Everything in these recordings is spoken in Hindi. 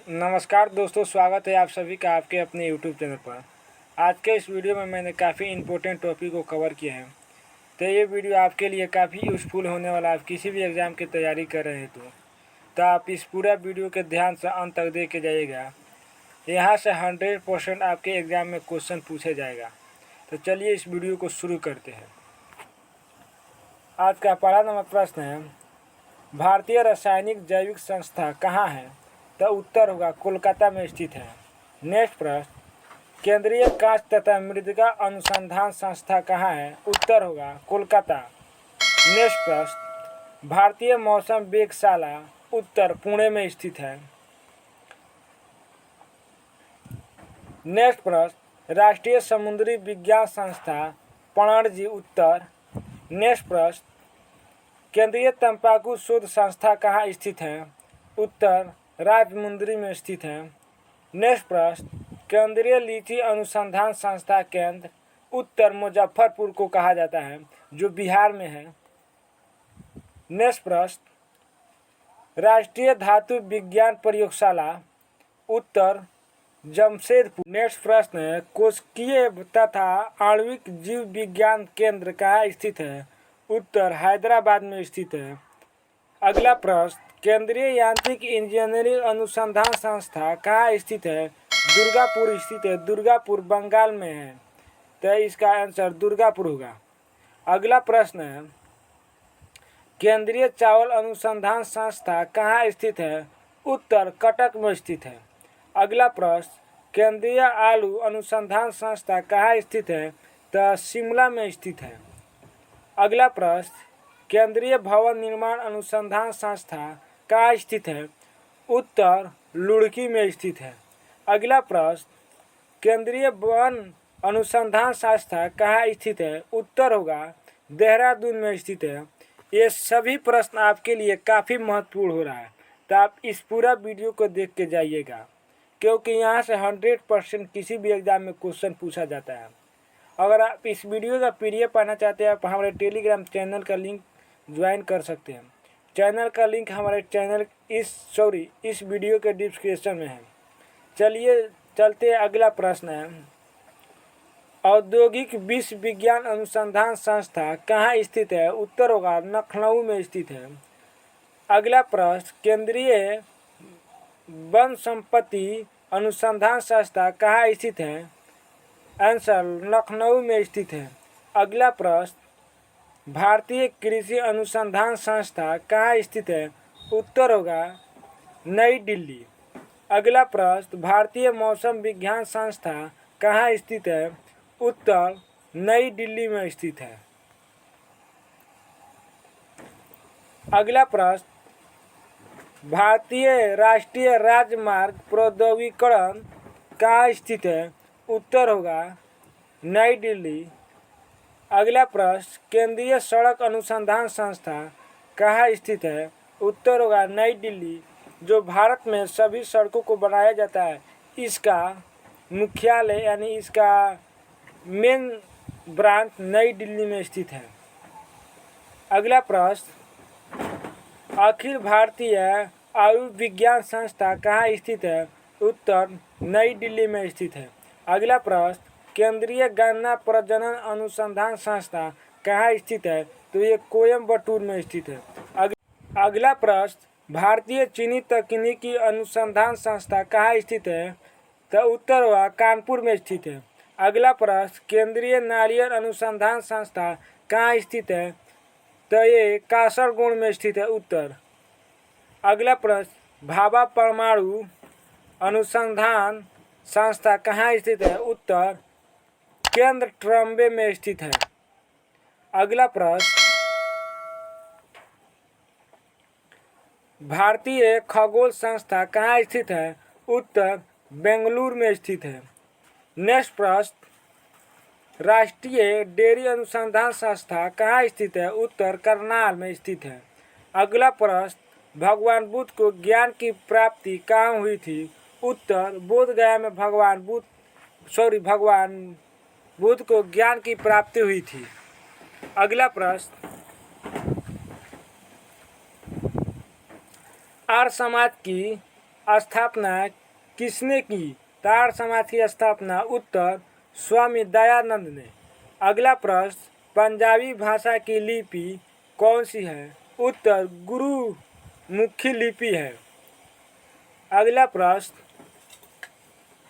नमस्कार दोस्तों, स्वागत है आप सभी का आपके अपने यूट्यूब चैनल पर। आज के इस वीडियो में मैंने काफ़ी इम्पोर्टेंट टॉपिक को कवर किया है। तो ये वीडियो आपके लिए काफ़ी यूज़फुल होने वाला है। आप किसी भी एग्ज़ाम की तैयारी कर रहे हैं तो आप इस पूरा वीडियो के ध्यान से अंत तक देख के जाइएगा। यहाँ से 100% आपके एग्ज़ाम में क्वेश्चन पूछे जाएगा। तो चलिए इस वीडियो को शुरू करते हैं। आज का पहला नंबर प्रश्न है, भारतीय रासायनिक जैविक संस्था कहाँ है? तो उत्तर होगा कोलकाता में स्थित है। नेक्स्ट प्रश्न, केंद्रीय कांच तथा मृतिका अनुसंधान संस्था कहाँ है? उत्तर होगा कोलकाता। नेक्स्ट प्रश्न, भारतीय मौसम वेधशाला उत्तर पुणे में स्थित है। नेक्स्ट प्रश्न, राष्ट्रीय समुद्री विज्ञान संस्था पणजी उत्तर। नेक्स्ट प्रश्न, केंद्रीय तंबाकू शोध संस्था कहाँ स्थित है? उत्तर राजमुंदरी में स्थित है। नेक्स्ट प्रश्न, केंद्रीय लीची अनुसंधान संस्था केंद्र उत्तर मुजफ्फरपुर को कहा जाता है, जो बिहार में है। नेक्स्ट प्रश्न, राष्ट्रीय धातु विज्ञान प्रयोगशाला उत्तर जमशेदपुर। नेक्स्ट प्रश्न है, कोशिकीय तथा आणविक जीव विज्ञान केंद्र कहाँ स्थित है? उत्तर हैदराबाद में स्थित है। अगला प्रश्न, केंद्रीय यांत्रिक इंजीनियरिंग अनुसंधान संस्था कहाँ स्थित है? दुर्गापुर स्थित है। दुर्गापुर बंगाल में है, तो इसका आंसर दुर्गापुर होगा। अगला प्रश्न है, केंद्रीय चावल अनुसंधान संस्था कहाँ स्थित है? उत्तर कटक में स्थित है। अगला प्रश्न, केंद्रीय आलू अनुसंधान संस्था कहाँ स्थित है? तो शिमला में स्थित है। अगला प्रश्न, केंद्रीय भवन निर्माण अनुसंधान संस्था कहाँ स्थित है? उत्तर लुड़की में स्थित है। अगला प्रश्न, केंद्रीय वन अनुसंधान संस्था कहाँ स्थित है? उत्तर होगा देहरादून में स्थित है। ये सभी प्रश्न आपके लिए काफ़ी महत्वपूर्ण हो रहा है, तो आप इस पूरा वीडियो को देख के जाइएगा, क्योंकि यहाँ से 100% किसी भी एग्ज़ाम में क्वेश्चन पूछा जाता है। अगर आप इस वीडियो का PDF पाना चाहते हैं, आप हमारे टेलीग्राम चैनल का लिंक ज्वाइन कर सकते हैं। चैनल का लिंक हमारे चैनल इस वीडियो के डिस्क्रिप्शन में है। चलिए चलते हैं। अगला प्रश्न है, औद्योगिक विश्व विज्ञान अनुसंधान संस्था कहाँ स्थित है? उत्तर होगा लखनऊ में स्थित है। अगला प्रश्न, केंद्रीय वन संपत्ति अनुसंधान संस्था कहाँ स्थित है? आंसर लखनऊ में स्थित है। अगला प्रश्न, भारतीय कृषि अनुसंधान संस्था कहाँ स्थित है? उत्तर होगा नई दिल्ली। अगला प्रश्न, भारतीय मौसम विज्ञान संस्था कहाँ स्थित है? उत्तर नई दिल्ली में स्थित है। अगला प्रश्न, भारतीय राष्ट्रीय राजमार्ग प्रौद्योगिकीकरण कहाँ स्थित है? उत्तर होगा नई दिल्ली। अगला प्रश्न, केंद्रीय सड़क अनुसंधान संस्था कहाँ स्थित है? उत्तर होगा नई दिल्ली। जो भारत में सभी सड़कों को बनाया जाता है, इसका मुख्यालय यानी इसका मेन ब्रांच नई दिल्ली में स्थित है। अगला प्रश्न, अखिल भारतीय आयुर्विज्ञान संस्था कहाँ स्थित है? उत्तर नई दिल्ली में स्थित है। अगला प्रश्न, केंद्रीय गन्ना प्रजनन अनुसंधान संस्था कहाँ स्थित है? तो ये कोयम्बटूर में स्थित है। अगला प्रश्न, भारतीय चीनी तकनीकी अनुसंधान संस्था कहाँ स्थित है? तो उत्तर हुआ कानपुर में स्थित है। अगला प्रश्न, केंद्रीय नारियल अनुसंधान संस्था कहाँ स्थित है? तो ये कासरगोड में स्थित है उत्तर। अगला प्रश्न, भाभा परमाणु अनुसंधान संस्था कहाँ स्थित है? उत्तर केंद्र ट्रम्बे में स्थित है। अगला प्रश्न, भारतीय खगोल संस्था कहाँ स्थित है? उत्तर बेंगलुरु में स्थित है। नेक्स्ट प्रश्न, राष्ट्रीय डेयरी अनुसंधान संस्था कहाँ स्थित है? उत्तर करनाल में स्थित है। अगला प्रश्न, भगवान बुद्ध को ज्ञान की प्राप्ति कहाँ हुई थी? उत्तर बोधगया में भगवान बुद्ध को ज्ञान की प्राप्ति हुई थी। अगला प्रश्न, आर्य समाज की स्थापना किसने की? ताड़ समाज की स्थापना उत्तर स्वामी दयानंद ने। अगला प्रश्न, पंजाबी भाषा की लिपि कौन सी है? उत्तर गुरुमुखी लिपि है। अगला प्रश्न,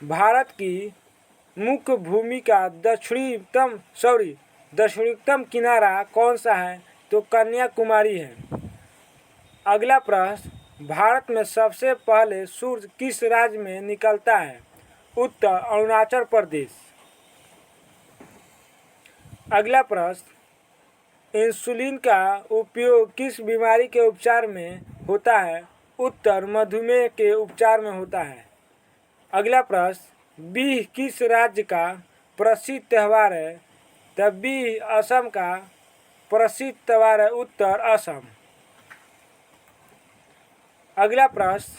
भारत की मुख्य भूमि का दक्षिणतम किनारा कौन सा है? तो कन्याकुमारी है। अगला प्रश्न, भारत में सबसे पहले सूर्य किस राज्य में निकलता है? उत्तर अरुणाचल प्रदेश। अगला प्रश्न, इंसुलिन का उपयोग किस बीमारी के उपचार में होता है? उत्तर मधुमेह के उपचार में होता है। अगला प्रश्न, बिह किस राज्य का प्रसिद्ध त्यौहार है? तब बिह असम का प्रसिद्ध त्यौहार है। उत्तर असम। अगला प्रश्न,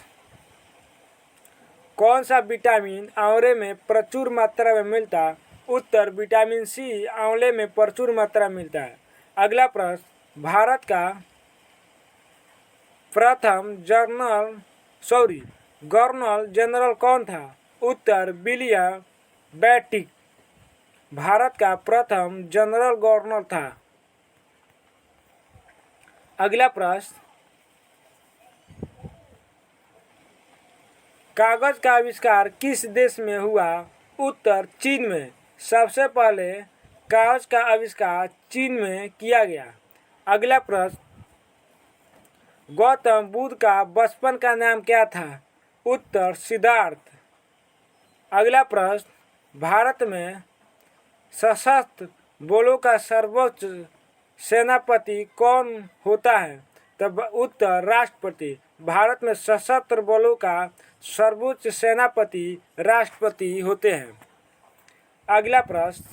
कौन सा विटामिन आंवले में प्रचुर मात्रा में मिलता है? उत्तर विटामिन सी आंवले में प्रचुर मात्रा मिलता है। अगला प्रश्न, भारत का प्रथम गवर्नर जनरल कौन था? उत्तर विलियम बेंटिक भारत का प्रथम जनरल गवर्नर था। अगला प्रश्न, कागज का आविष्कार किस देश में हुआ? उत्तर चीन में। सबसे पहले कागज का आविष्कार चीन में किया गया। अगला प्रश्न, गौतम बुद्ध का बचपन का नाम क्या था? उत्तर सिद्धार्थ। अगला प्रश्न, भारत में सशस्त्र बलों का सर्वोच्च सेनापति कौन होता है? तब उत्तर राष्ट्रपति। भारत में सशस्त्र बलों का सर्वोच्च सेनापति राष्ट्रपति होते हैं। अगला प्रश्न,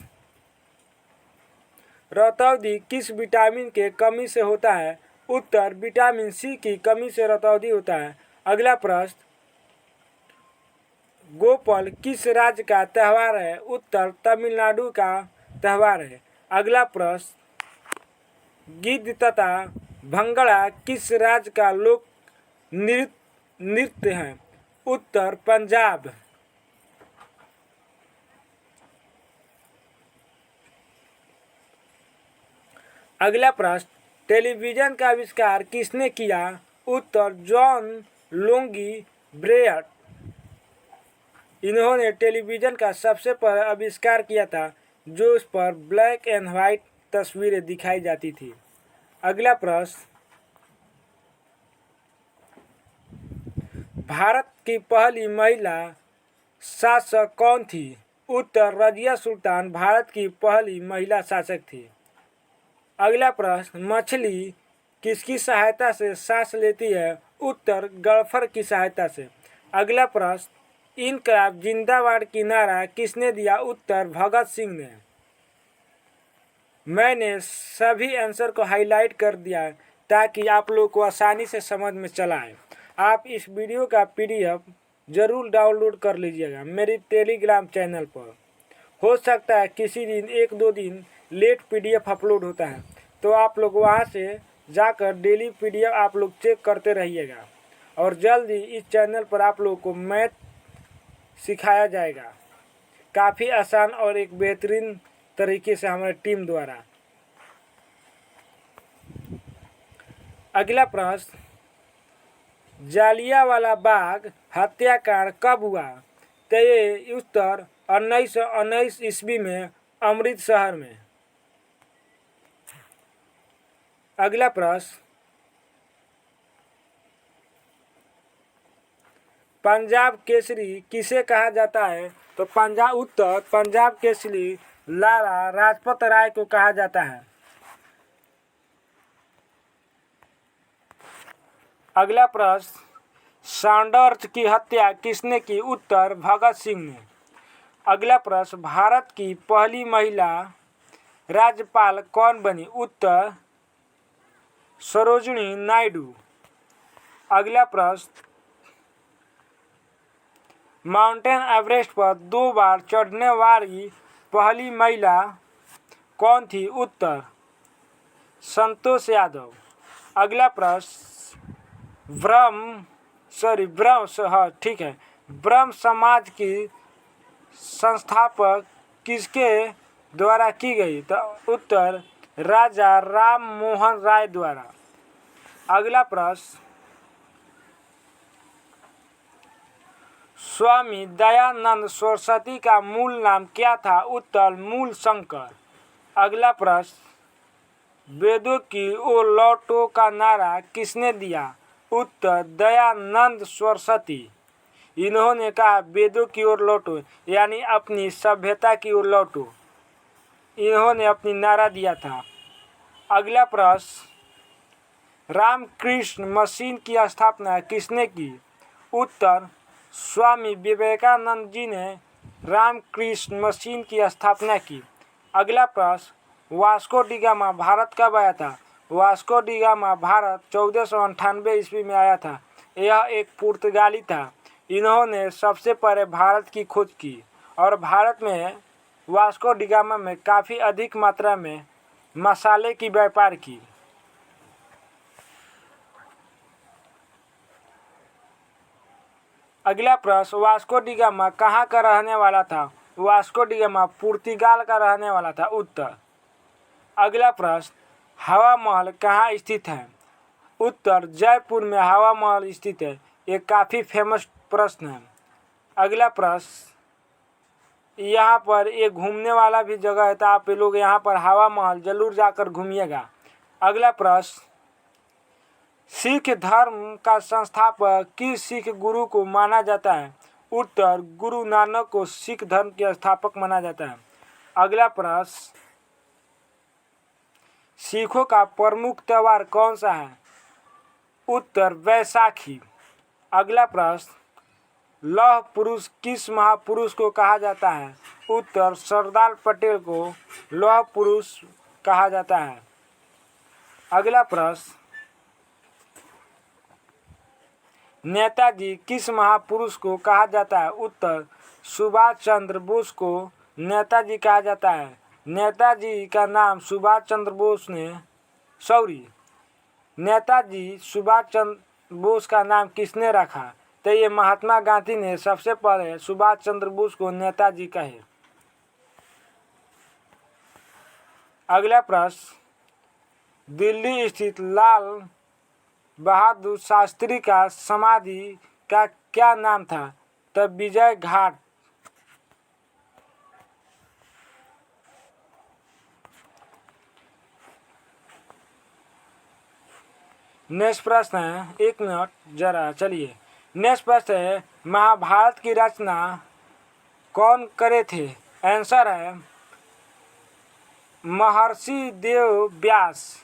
रतौंधी किस विटामिन के कमी से होता है? उत्तर विटामिन सी की कमी से रतौंधी होता है। अगला प्रश्न, गोपल किस राज्य का त्यौहार है? उत्तर तमिलनाडु का त्यौहार है। अगला प्रश्न, गिद्ध तथा भंगड़ा किस राज्य का लोक नृत्य है? उत्तर पंजाब। अगला प्रश्न, टेलीविजन का आविष्कार किसने किया? उत्तर जॉन लोंगी ब्रेयट। इन्होंने टेलीविजन का सबसे पहले आविष्कार किया था, जो उस पर ब्लैक एंड व्हाइट तस्वीरें दिखाई जाती थी। अगला प्रश्न, भारत की पहली महिला शासक कौन थी? उत्तर रजिया सुल्तान भारत की पहली महिला शासक थी। अगला प्रश्न, मछली किसकी सहायता से सांस लेती है? उत्तर गल्फर की सहायता से। अगला प्रश्न, इनकलाब जिंदाबाद की नारा किसने दिया? उत्तर भगत सिंह ने। मैंने सभी आंसर को हाईलाइट कर दिया ताकि आप लोग को आसानी से समझ में चला आए। आप इस वीडियो का PDF जरूर डाउनलोड कर लीजिएगा मेरी टेलीग्राम चैनल पर। हो सकता है किसी दिन 1-2 दिन लेट PDF अपलोड होता है, तो आप लोग वहां से जाकर डेली PDF आप लोग चेक करते रहिएगा। और जल्दी इस चैनल पर आप लोग को मैथ सिखाया जाएगा, काफ़ी आसान और एक बेहतरीन तरीके से हमारी टीम द्वारा। अगला प्रश्न, जालियांवाला बाग हत्याकांड कब हुआ? तो ये उत्तर 1919 ईस्वी में अमृतसर में। अगला प्रश्न, पंजाब केसरी किसे कहा जाता है? तो उत्तर पंजाब केसरी लाला लाजपत राय को कहा जाता है। अगला प्रश्न, सैंडर्स की हत्या किसने की? उत्तर भगत सिंह ने। अगला प्रश्न, भारत की पहली महिला राज्यपाल कौन बनी? उत्तर सरोजिनी नायडू। अगला प्रश्न, माउंटेन एवरेस्ट पर 2 बार चढ़ने वाली पहली महिला कौन थी? उत्तर संतोष यादव। अगला प्रश्न, ब्रह्म सॉरी ब्रह्म, हाँ ठीक है, ब्रह्म समाज की संस्थापक किसके द्वारा की गई? तो उत्तर राजा राम मोहन राय द्वारा। अगला प्रश्न, स्वामी दयानंद सरस्वती का मूल नाम क्या था? उत्तर मूल शंकर। अगला प्रश्न, वेदों की ओर लौटो का नारा किसने दिया? उत्तर दयानंद सरस्वती। इन्होंने कहा वेदों की ओर लौटो, यानी अपनी सभ्यता की ओर लौटो, इन्होंने अपनी नारा दिया था। अगला प्रश्न, रामकृष्ण मिशन की स्थापना किसने की? उत्तर स्वामी विवेकानंद जी ने रामकृष्ण मिशन की स्थापना की। अगला प्रश्न, वास्को डी गामा भारत कब आया था? वास्को डी गामा भारत 1498 ईस्वी में आया था। यह एक पुर्तगाली था। इन्होंने सबसे पहले भारत की खोज की और भारत में वास्को डी गामा में काफ़ी अधिक मात्रा में मसाले की व्यापार की। अगला प्रश्न, वास्को डी गामा कहाँ का रहने वाला था? वास्को डी गामा पुर्तगाल का रहने वाला था। उत्तर। अगला प्रश्न, हवा महल कहाँ स्थित है? उत्तर जयपुर में हवा महल स्थित है। ये काफ़ी फेमस प्रश्न है। अगला प्रश्न, यहाँ पर एक घूमने वाला भी जगह है, तो आप लोग यहाँ पर हवा महल जरूर जाकर घूमिएगा। अगला प्रश्न, सिख धर्म का संस्थापक किस सिख गुरु को माना जाता है? उत्तर गुरु नानक को सिख धर्म के स्थापक माना जाता है। अगला प्रश्न, सिखों का प्रमुख त्योहार कौन सा है? उत्तर वैसाखी। अगला प्रश्न, लौह पुरुष किस महापुरुष को कहा जाता है? उत्तर सरदार पटेल को लौह पुरुष कहा जाता है। अगला प्रश्न, नेताजी किस महापुरुष को कहा जाता है? उत्तर सुभाष चंद्र बोस को नेताजी कहा जाता है। नेताजी का नाम सुभाष चंद्र बोस ने नेताजी सुभाष चंद्र बोस का नाम किसने रखा? तो ये महात्मा गांधी ने सबसे पहले सुभाष चंद्र बोस को नेताजी कहे। अगला प्रश्न, दिल्ली स्थित लाल बहादुर शास्त्री का समाधि का क्या नाम था? तो विजय घाट। नेक्स्ट प्रश्न है, एक मिनट जरा चलिए। नेक्स्ट प्रश्न है, महाभारत की रचना कौन करे थे? आंसर है महर्षि देव व्यास।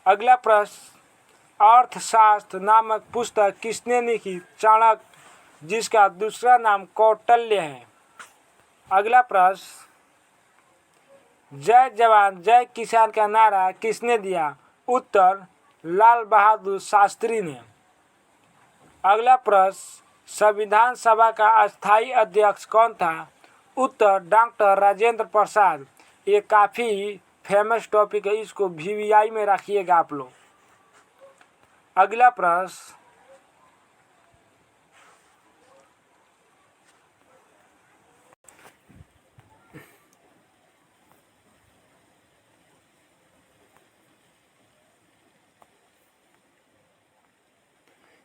अगला प्रश्न, अर्थशास्त्र नामक पुस्तक किसने लिखी? चाणक्य, जिसका दूसरा नाम कौटिल्य है। अगला प्रश्न, जय जवान जय किसान का नारा किसने दिया? उत्तर लाल बहादुर शास्त्री ने। अगला प्रश्न, संविधान सभा का अस्थायी अध्यक्ष कौन था? उत्तर डॉक्टर राजेंद्र प्रसाद। ये काफ़ी फेमस टॉपिक है, इसको VVI में रखिएगा आप लोग। अगला प्रश्न,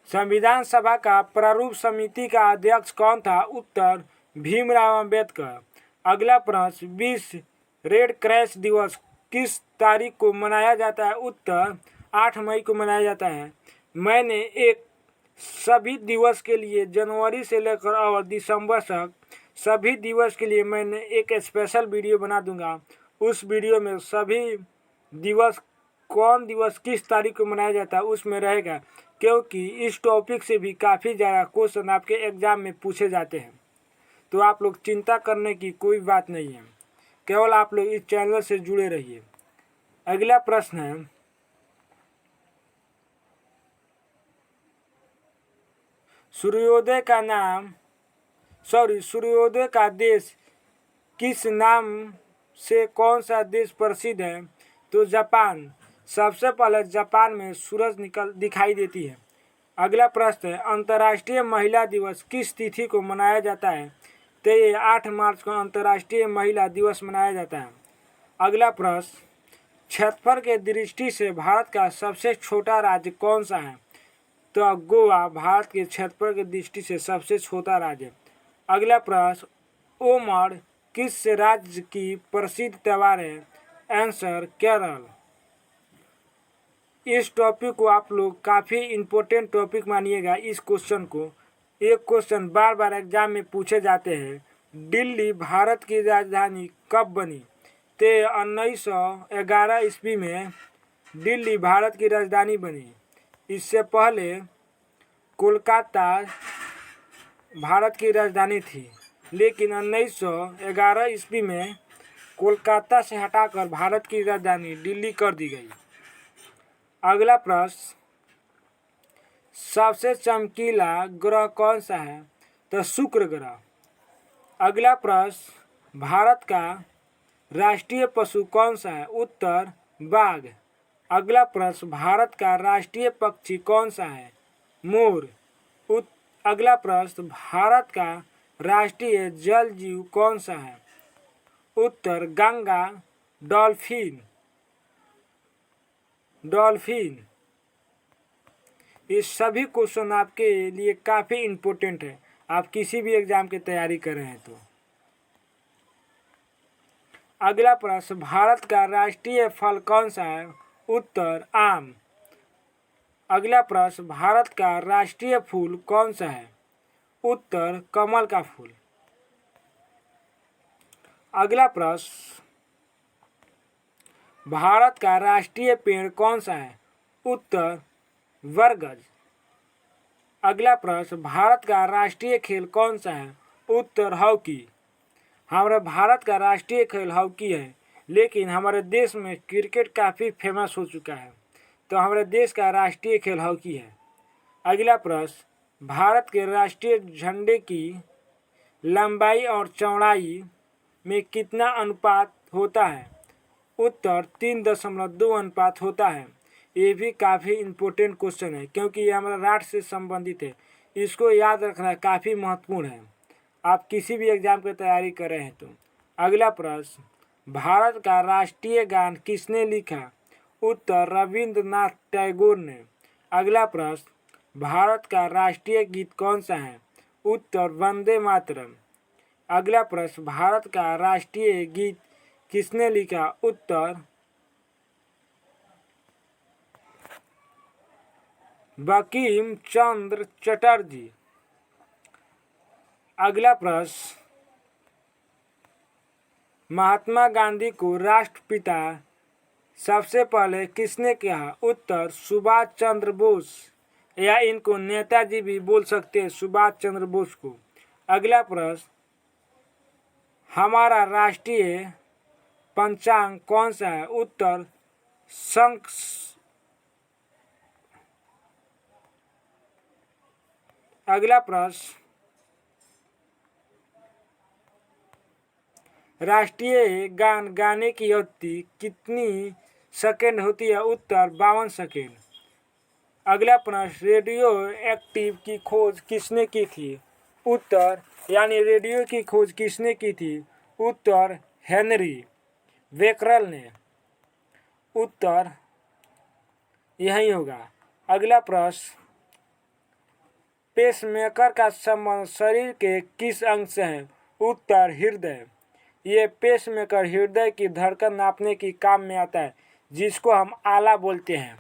संविधान सभा का प्रारूप समिति का अध्यक्ष कौन था? उत्तर भीमराव अंबेडकर। अगला प्रश्न, विश्व रेड क्रॉस दिवस किस तारीख को मनाया जाता है? उत्तर 8 मई को मनाया जाता है। मैंने एक सभी दिवस के लिए जनवरी से लेकर और दिसंबर तक सभी दिवस के लिए मैंने एक स्पेशल वीडियो बना दूंगा। उस वीडियो में सभी दिवस कौन दिवस किस तारीख को मनाया जाता है उसमें रहेगा, क्योंकि इस टॉपिक से भी काफ़ी ज़्यादा क्वेश्चन आपके एग्ज़ाम में पूछे जाते हैं। तो आप लोग चिंता करने की कोई बात नहीं है, केवल आप लोग इस चैनल से जुड़े रहिए। अगला प्रश्न है, सूर्योदय का देश किस नाम से कौन सा देश प्रसिद्ध है? तो जापान। सबसे पहले जापान में सूरज दिखाई देती है। अगला प्रश्न है, अंतर्राष्ट्रीय महिला दिवस किस तिथि को मनाया जाता है? तो ये 8 मार्च को अंतर्राष्ट्रीय महिला दिवस मनाया जाता है। अगला प्रश्न, क्षेत्रफल के दृष्टि से भारत का सबसे छोटा राज्य कौन सा है? तो गोवा भारत के क्षेत्रफल की दृष्टि से सबसे छोटा राज्य है। अगला प्रश्न, ओमड़ किस राज्य की प्रसिद्ध त्योहार है? आंसर केरल। इस टॉपिक को आप लोग काफ़ी इम्पोर्टेंट टॉपिक मानिएगा। इस क्वेश्चन को, एक क्वेश्चन बार बार एग्जाम में पूछे जाते हैं, दिल्ली भारत की राजधानी कब बनी? तो 1911 ईस्वी में दिल्ली भारत की राजधानी बनी। इससे पहले कोलकाता भारत की राजधानी थी, लेकिन 1911 ईस्वी में कोलकाता से हटाकर भारत की राजधानी दिल्ली कर दी गई। अगला प्रश्न, सबसे चमकीला ग्रह कौन सा है? तो शुक्र ग्रह। अगला प्रश्न, भारत का राष्ट्रीय पशु कौन सा है? उत्तर बाघ। अगला प्रश्न, भारत का राष्ट्रीय पक्षी कौन सा है? मोर। अगला प्रश्न, भारत का राष्ट्रीय जल जीव कौन सा है? उत्तर गंगा डॉल्फिन। ये सभी क्वेश्चन आपके लिए काफ़ी इम्पोर्टेंट है, आप किसी भी एग्जाम की तैयारी कर रहे हैं तो। अगला प्रश्न, भारत का राष्ट्रीय फल कौन सा है? उत्तर आम। अगला प्रश्न, भारत का राष्ट्रीय फूल कौन सा है? उत्तर कमल का फूल। अगला प्रश्न, भारत का राष्ट्रीय पेड़ कौन सा है? उत्तर बरगद। अगला प्रश्न, भारत का राष्ट्रीय खेल कौन सा है? उत्तर हॉकी। हमारे भारत का राष्ट्रीय खेल हॉकी है, लेकिन हमारे देश में क्रिकेट काफ़ी फेमस हो चुका है, तो हमारे देश का राष्ट्रीय खेल हॉकी है। अगला प्रश्न, भारत के राष्ट्रीय झंडे की लंबाई और चौड़ाई में कितना अनुपात होता है? उत्तर 3.2 अनुपात होता है। ये भी काफ़ी इम्पोर्टेंट क्वेश्चन है, क्योंकि ये हमारा राष्ट्र से संबंधित है। इसको याद रखना काफ़ी महत्वपूर्ण है, आप किसी भी एग्जाम की तैयारी कर रहे हैं तो। अगला प्रश्न, भारत का राष्ट्रीय गान किसने लिखा? उत्तर रविंद्रनाथ टैगोर ने। अगला प्रश्न, भारत का राष्ट्रीय गीत कौन सा है? उत्तर वंदे मातरम। अगला प्रश्न, भारत का राष्ट्रीय गीत किसने लिखा? उत्तर बंकिम चंद्र चटर्जी। अगला प्रश्न, महात्मा गांधी को राष्ट्रपिता सबसे पहले किसने कहा? उत्तर सुभाष चंद्र बोस, या इनको नेताजी भी बोल सकते हैं, सुभाष चंद्र बोस को। अगला प्रश्न, हमारा राष्ट्रीय पंचांग कौन सा है? उत्तर संख। अगला प्रश्न, राष्ट्रीय गान गाने की अवधि कितनी सेकंड होती है? उत्तर 52 सेकंड। अगला प्रश्न, रेडियो एक्टिव की खोज किसने की थी? उत्तर रेडियो की खोज किसने की थी? उत्तर हेनरी बेकरल ने। उत्तर यही होगा। अगला प्रश्न, पेसमेकर का संबंध शरीर के किस अंग से है? उत्तर हृदय। ये पेसमेकर हृदय की धड़कन नापने की काम में आता है, जिसको हम आला बोलते हैं।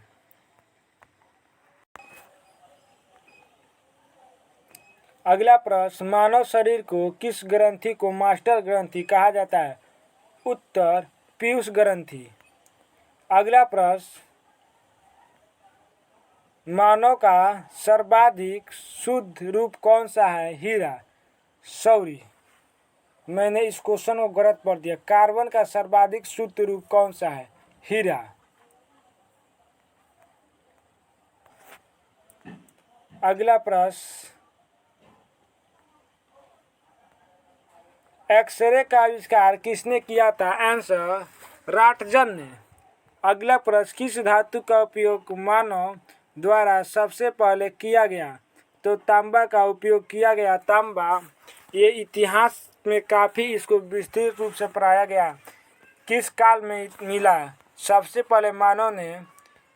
अगला प्रश्न, मानव शरीर को किस ग्रंथि को मास्टर ग्रंथि कहा जाता है? उत्तर पीयूष ग्रंथि। अगला प्रश्न, मानव का सर्वाधिक शुद्ध रूप कौन सा है? हीरा। सॉरी, मैंने इस क्वेश्चन को गलत पढ़ दिया। कार्बन का सर्वाधिक शुद्ध रूप कौन सा है? हीरा। अगला प्रश्न, एक्सरे का आविष्कार किसने किया था? आंसर राटजन ने। अगला प्रश्न, किस धातु का उपयोग मानव द्वारा सबसे पहले किया गया? तो तांबा का उपयोग किया गया। तांबा ये इतिहास में काफ़ी इसको विस्तृत रूप से पढ़ाया गया। किस काल में मिला? सबसे पहले मानव ने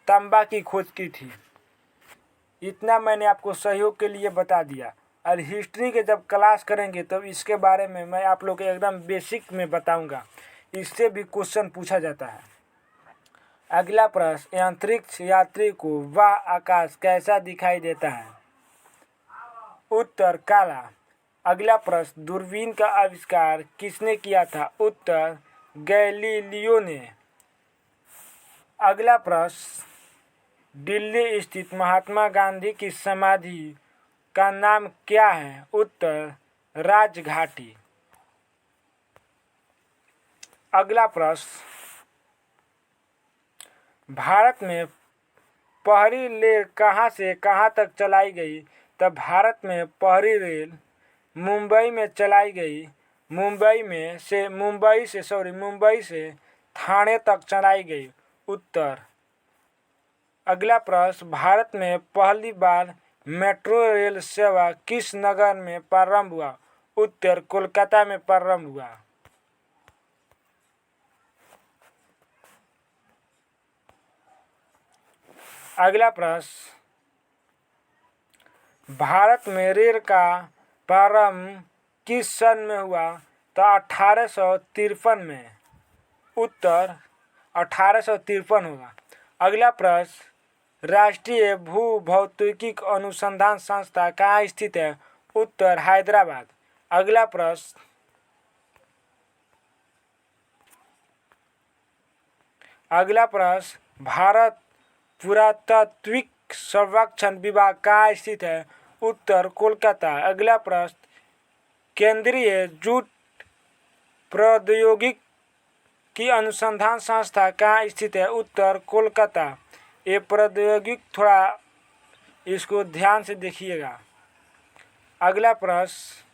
तांबा की खोज की थी। इतना मैंने आपको सहयोग के लिए बता दिया। और हिस्ट्री के जब क्लास करेंगे तब इसके बारे में मैं आप लोग को एकदम बेसिक में बताऊंगा। इससे भी क्वेश्चन पूछा जाता है। अगला प्रश्न, अंतरिक्ष यात्री को वह आकाश कैसा दिखाई देता है? उत्तर, काला। अगला प्रश्न, दूरबीन का आविष्कार किसने किया था? उत्तर, गैलीलियो ने। अगला प्रश्न, दिल्ली स्थित महात्मा गांधी की समाधि का नाम क्या है? उत्तर, राजघाटी। अगला प्रश्न, भारत में पहली रेल कहाँ से कहाँ तक चलाई गई? तब भारत में पहली रेल मुंबई में चलाई गई। मुंबई से ठाणे तक चलाई गई। उत्तर। अगला प्रश्न, भारत में पहली बार मेट्रो रेल सेवा किस नगर में प्रारंभ हुआ? उत्तर, कोलकाता में प्रारंभ हुआ। अगला प्रश्न, भारत में रेल का प्रारंभ किस सन में हुआ? तो 1853 में। उत्तर, 1853 होगा। अगला प्रश्न, राष्ट्रीय भूभौतिकी अनुसंधान संस्था कहाँ स्थित है? उत्तर, हैदराबाद। अगला प्रश्न, भारत पुरातात्विक सर्वेक्षण विभाग कहाँ स्थित है? उत्तर, कोलकाता। अगला प्रश्न, केंद्रीय जूट प्रौद्योगिकी अनुसंधान संस्था कहाँ स्थित है? उत्तर, कोलकाता। ये प्रौद्योगिक थोड़ा इसको ध्यान से देखिएगा। अगला प्रश्न,